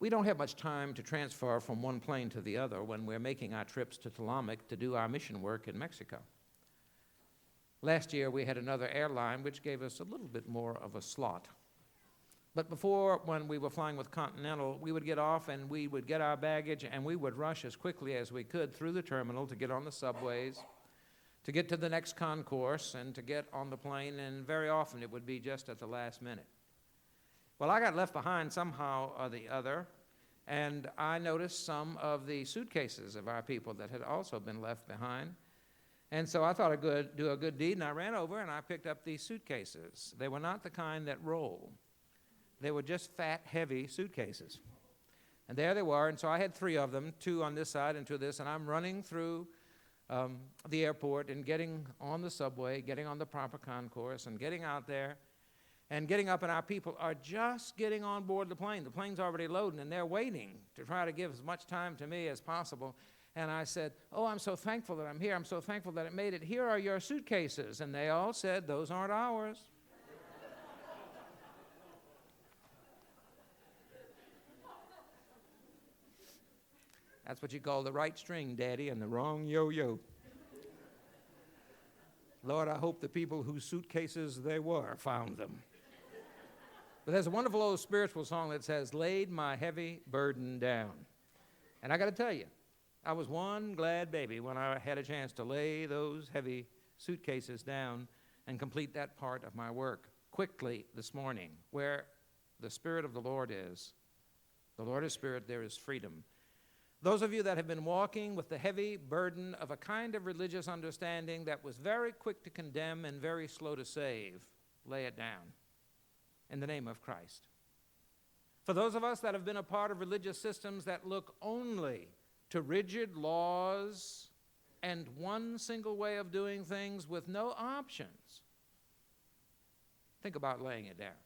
We don't have much time to transfer from one plane to the other when we're making our trips to Tlaloc to do our mission work in Mexico. Last year, we had another airline which gave us a little bit more of a slot. But before, when we were flying with Continental, we would get off and we would get our baggage and we would rush as quickly as we could through the terminal to get on the subways, to get to the next concourse, and to get on the plane, and very often it would be just at the last minute. Well, I got left behind somehow or the other, and I noticed some of the suitcases of our people that had also been left behind. And so I thought I'd do a good deed, and I ran over and I picked up these suitcases. They were not the kind that roll. They were just fat, heavy suitcases. And there they were, and so I had 3 of them, 2 on this side and 2 this, and I'm running through the airport and getting on the subway, getting on the proper concourse, and getting out there, and getting up, and our people are just getting on board the plane. The plane's already loading, and they're waiting to try to give as much time to me as possible. And I said, "Oh, I'm so thankful that I'm here. I'm so thankful that it made it. Here are your suitcases." And they all said, "Those aren't ours." That's what you call the right string, Daddy, and the wrong yo-yo. Lord, I hope the people whose suitcases they were found them. But there's a wonderful old spiritual song that says, "Laid my heavy burden down." And I got to tell you, I was one glad baby when I had a chance to lay those heavy suitcases down and complete that part of my work quickly this morning. Where the Spirit of the Lord is Spirit, there is freedom. Those of you that have been walking with the heavy burden of a kind of religious understanding that was very quick to condemn and very slow to save, lay it down in the name of Christ. For those of us that have been a part of religious systems that look only to rigid laws and one single way of doing things with no options, think about laying it down.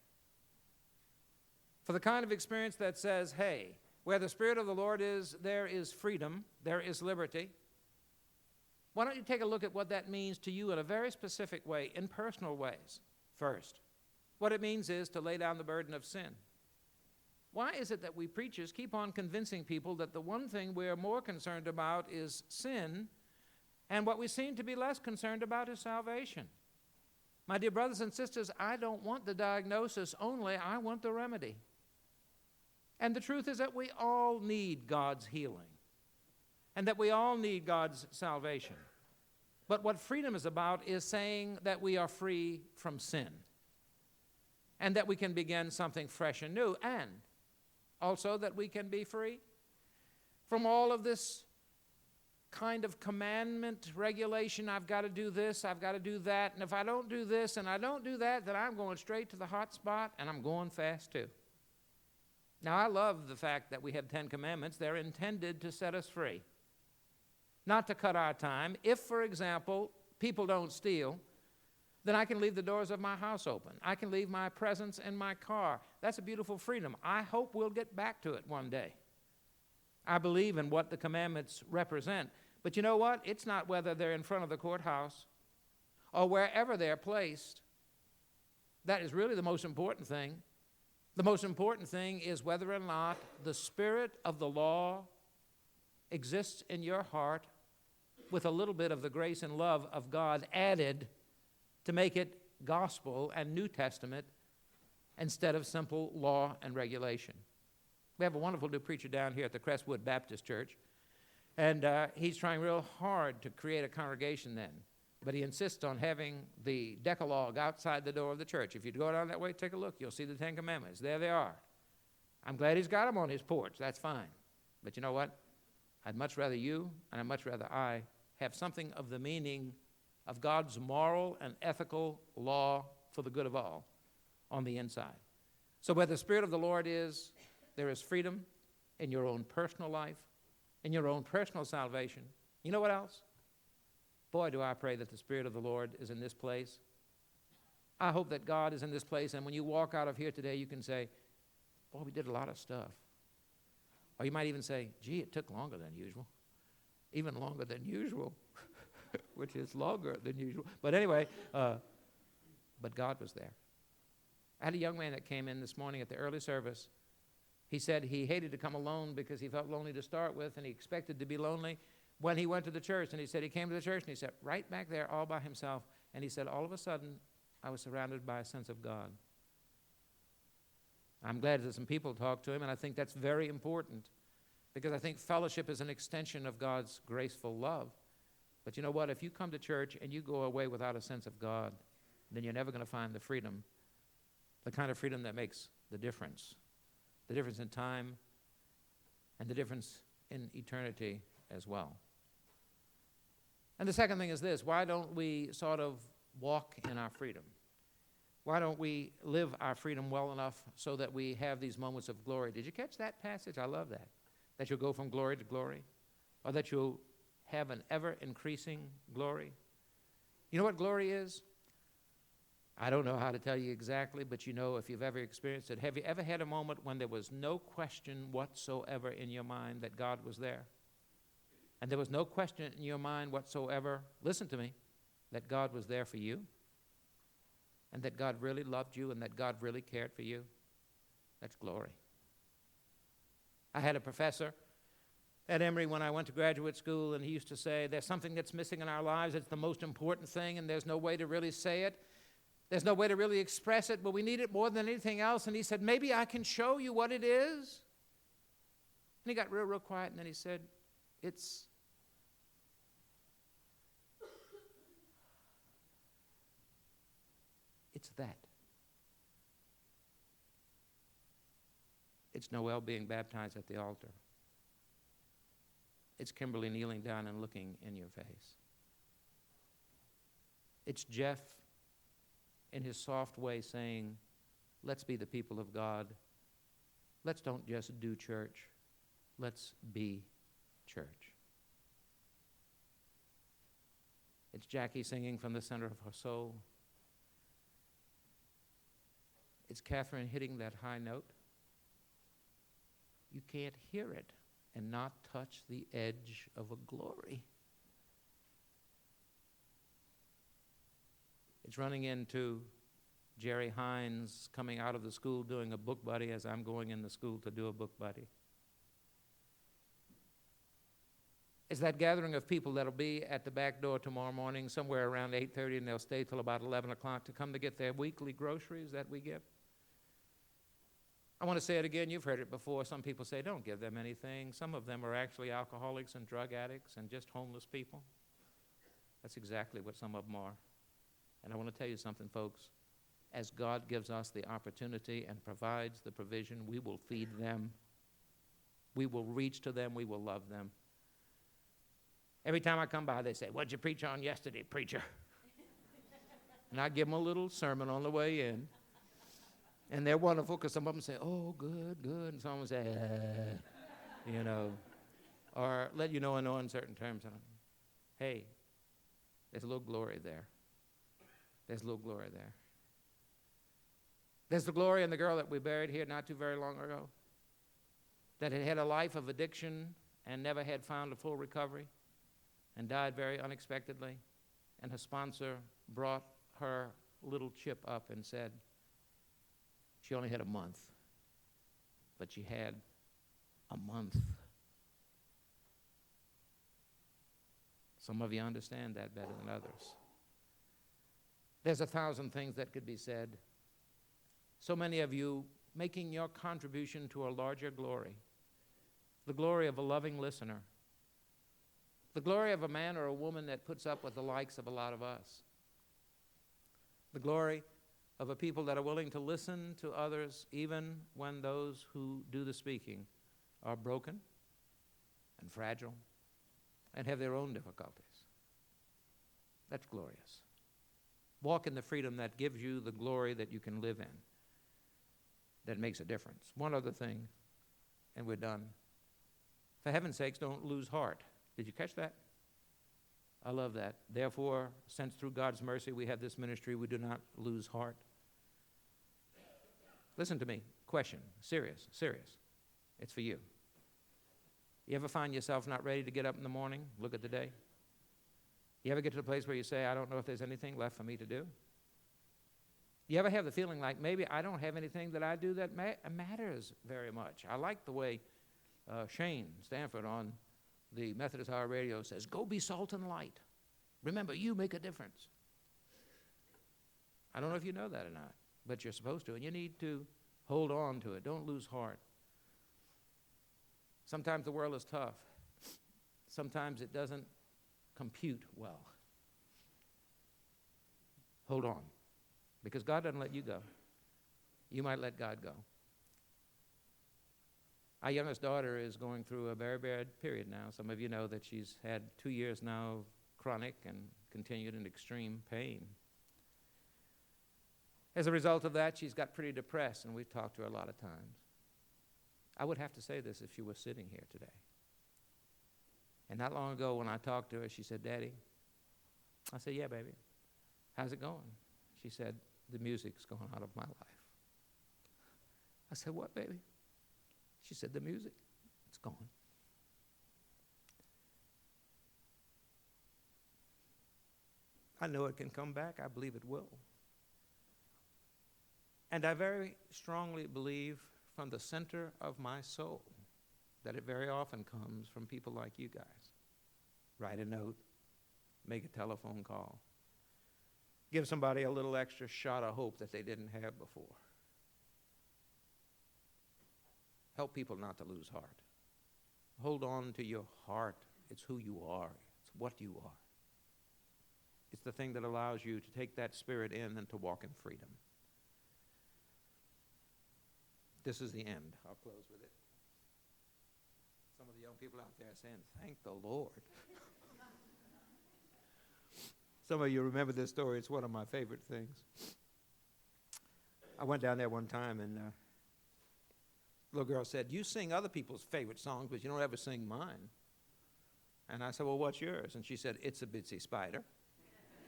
For the kind of experience that says, hey, where the Spirit of the Lord is, there is freedom, there is liberty. Why don't you take a look at what that means to you in a very specific way, in personal ways, first. What it means is to lay down the burden of sin. Why is it that we preachers keep on convincing people that the one thing we're more concerned about is sin, and what we seem to be less concerned about is salvation? My dear brothers and sisters, I don't want the diagnosis only, I want the remedy. And the truth is that we all need God's healing, and that we all need God's salvation. But what freedom is about is saying that we are free from sin, and that we can begin something fresh and new, and also that we can be free from all of this kind of commandment, regulation. I've got to do this, I've got to do that, and if I don't do this and I don't do that, then I'm going straight to the hot spot, and I'm going fast too. Now, I love the fact that we have 10 commandments. They're intended to set us free, not to cut our time. If, for example, people don't steal, then I can leave the doors of my house open. I can leave my presents in my car. That's a beautiful freedom. I hope we'll get back to it one day. I believe in what the commandments represent. But you know what? It's not whether they're in front of the courthouse or wherever they're placed. That is really the most important thing. The most important thing is whether or not the spirit of the law exists in your heart with a little bit of the grace and love of God added to make it gospel and New Testament instead of simple law and regulation. We have a wonderful new preacher down here at the Crestwood Baptist Church, and he's trying real hard to create a congregation then. But he insists on having the Decalogue outside the door of the church. If you go down that way, take a look. You'll see the 10 Commandments. There they are. I'm glad he's got them on his porch. That's fine. But you know what? I'd much rather you, and I'd much rather I, have something of the meaning of God's moral and ethical law for the good of all on the inside. So where the Spirit of the Lord is, there is freedom in your own personal life, in your own personal salvation. You know what else? Boy, do I pray that the Spirit of the Lord is in this place. I hope that God is in this place, and when you walk out of here today, you can say, boy, we did a lot of stuff. Or you might even say, gee, it took longer than usual. Even longer than usual, which is longer than usual. But anyway, but God was there. I had a young man that came in this morning at the early service, He said he hated to come alone because he felt lonely to start with, and he expected to be lonely when he went to the church. And he said he came to the church, and he sat right back there all by himself. And he said, all of a sudden, I was surrounded by a sense of God. I'm glad that some people talked to him, and I think that's very important because I think fellowship is an extension of God's graceful love. But you know what? If you come to church and you go away without a sense of God, then you're never going to find the freedom, the kind of freedom that makes the difference in time and the difference in eternity as well. And the second thing is this: why don't we sort of walk in our freedom? Why don't we live our freedom well enough so that we have these moments of glory? Did you catch that passage? I love that. That you'll go from glory to glory, or that you'll have an ever-increasing glory. You know what glory is? I don't know how to tell you exactly, but you know if you've ever experienced it. Have you ever had a moment when there was no question whatsoever in your mind that God was there? And there was no question in your mind whatsoever, listen to me, that God was there for you? And that God really loved you and that God really cared for you? That's glory. I had a professor at Emory when I went to graduate school, and he used to say, there's something that's missing in our lives. It's the most important thing, and there's no way to really say it. There's no way to really express it, but we need it more than anything else. And he said, maybe I can show you what it is. And he got real quiet, and then he said, it's that. It's Noel being baptized at the altar. It's Kimberly kneeling down and looking in your face. It's Jeff in his soft way saying, let's be the people of God. Let's don't just do church. Let's be church. It's Jackie singing from the center of her soul. It's Catherine hitting that high note. You can't hear it and not touch the edge of a glory. It's running into Jerry Hines coming out of the school doing a book buddy as I'm going in the school to do a book buddy. It's that gathering of people that'll be at the back door tomorrow morning somewhere around 8:30, and they'll stay till about 11 o'clock to come to get their weekly groceries that we get. I want to say it again. You've heard it before. Some people say, don't give them anything. Some of them are actually alcoholics and drug addicts and just homeless people. That's exactly what some of them are. And I want to tell you something, folks. As God gives us the opportunity and provides the provision, we will feed them. We will reach to them. We will love them. Every time I come by, they say, what'd you preach on yesterday, preacher? And I give them a little sermon on the way in. And they're wonderful because some of them say, oh, good. And some of them say, or let you know in uncertain terms. Hey, there's a little glory there. There's a little glory there. There's the glory in the girl that we buried here not too very long ago, that had a life of addiction and never had found a full recovery and died very unexpectedly. And her sponsor brought her little chip up and said, she only had a month, but she had a month. Some of you understand that better than others. There's 1,000 things that could be said. So many of you making your contribution to a larger glory, the glory of a loving listener, the glory of a man or a woman that puts up with the likes of a lot of us, the glory of a people that are willing to listen to others even when those who do the speaking are broken and fragile and have their own difficulties. That's glorious. Walk in the freedom that gives you the glory that you can live in, that makes a difference. One other thing, and we're done. For heaven's sakes, don't lose heart. Did you catch that? I love that. Therefore, since through God's mercy we have this ministry, we do not lose heart. Listen to me. Question. Serious. It's for you. You ever find yourself not ready to get up in the morning, look at the day? You ever get to the place where you say, I don't know if there's anything left for me to do? You ever have the feeling like maybe I don't have anything that I do that matters very much? I like the way Shane Stanford on the Methodist Hour Radio says, go be salt and light. Remember, you make a difference. I don't know if you know that or not, but you're supposed to, and you need to hold on to it. Don't lose heart. Sometimes the world is tough. Sometimes it doesn't compute well. Hold on, because God doesn't let you go. You might let God go. Our youngest daughter is going through a very bad period now. Some of you know that she's had 2 years now of chronic and continued and extreme pain. As a result of that, she's got pretty depressed, and we've talked to her a lot of times. I would have to say this if she was sitting here today. And not long ago when I talked to her, she said, Daddy, I said, yeah, baby. How's it going? She said, the music's gone out of my life. I said, what, baby? She said, the music, it's gone. I know it can come back. I believe it will. And I very strongly believe from the center of my soul that it very often comes from people like you guys. Write a note, make a telephone call, give somebody a little extra shot of hope that they didn't have before. Help people not to lose heart. Hold on to your heart. It's who you are. It's what you are. It's the thing that allows you to take that spirit in and to walk in freedom. This is the end. I'll close with it. Some of the young people out there are saying, thank the Lord. Some of you remember this story. It's one of my favorite things. I went down there one time, and a little girl said, you sing other people's favorite songs, but you don't ever sing mine. And I said, well, what's yours? And she said, It's a Bitsy Spider.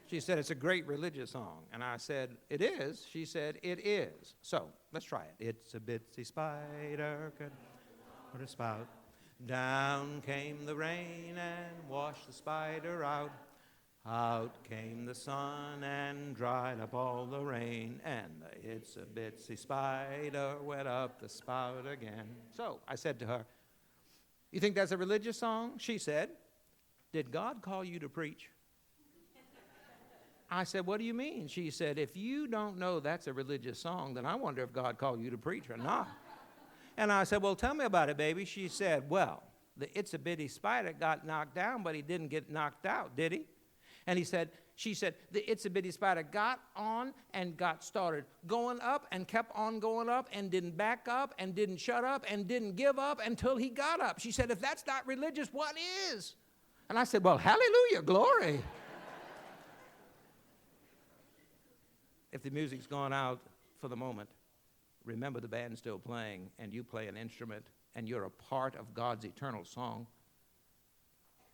She said, it's a great religious song. And I said, it is? She said, it is. So, let's try it. It's a bitsy spider could put a spout. Down came the rain and washed the spider out. Out came the sun and dried up all the rain. And the it's a bitsy spider went up the spout again. So, I said to her, you think that's a religious song? She said, did God call you to preach? I said, what do you mean? She said, if you don't know that's a religious song, then I wonder if God called you to preach or not. And I said, well, tell me about it, baby. She said, well, the It's a Bitty Spider got knocked down, but he didn't get knocked out, did he? And she said, the It's a Bitty Spider got on and got started going up and kept on going up and didn't back up and didn't shut up and didn't give up until he got up. She said, if that's not religious, what is? And I said, well, hallelujah, glory. If the music's gone out for the moment, remember the band's still playing, and you play an instrument, and you're a part of God's eternal song.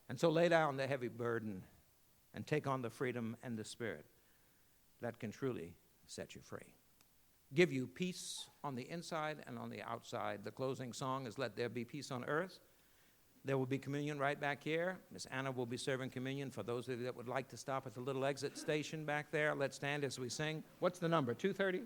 And so lay down the heavy burden and take on the freedom and the spirit that can truly set you free. Give you peace on the inside and on the outside. The closing song is Let There Be Peace on Earth. There will be communion right back here. Miss Anna will be serving communion for those of you that would like to stop at the little exit station back there. Let's stand as we sing. What's the number? 230?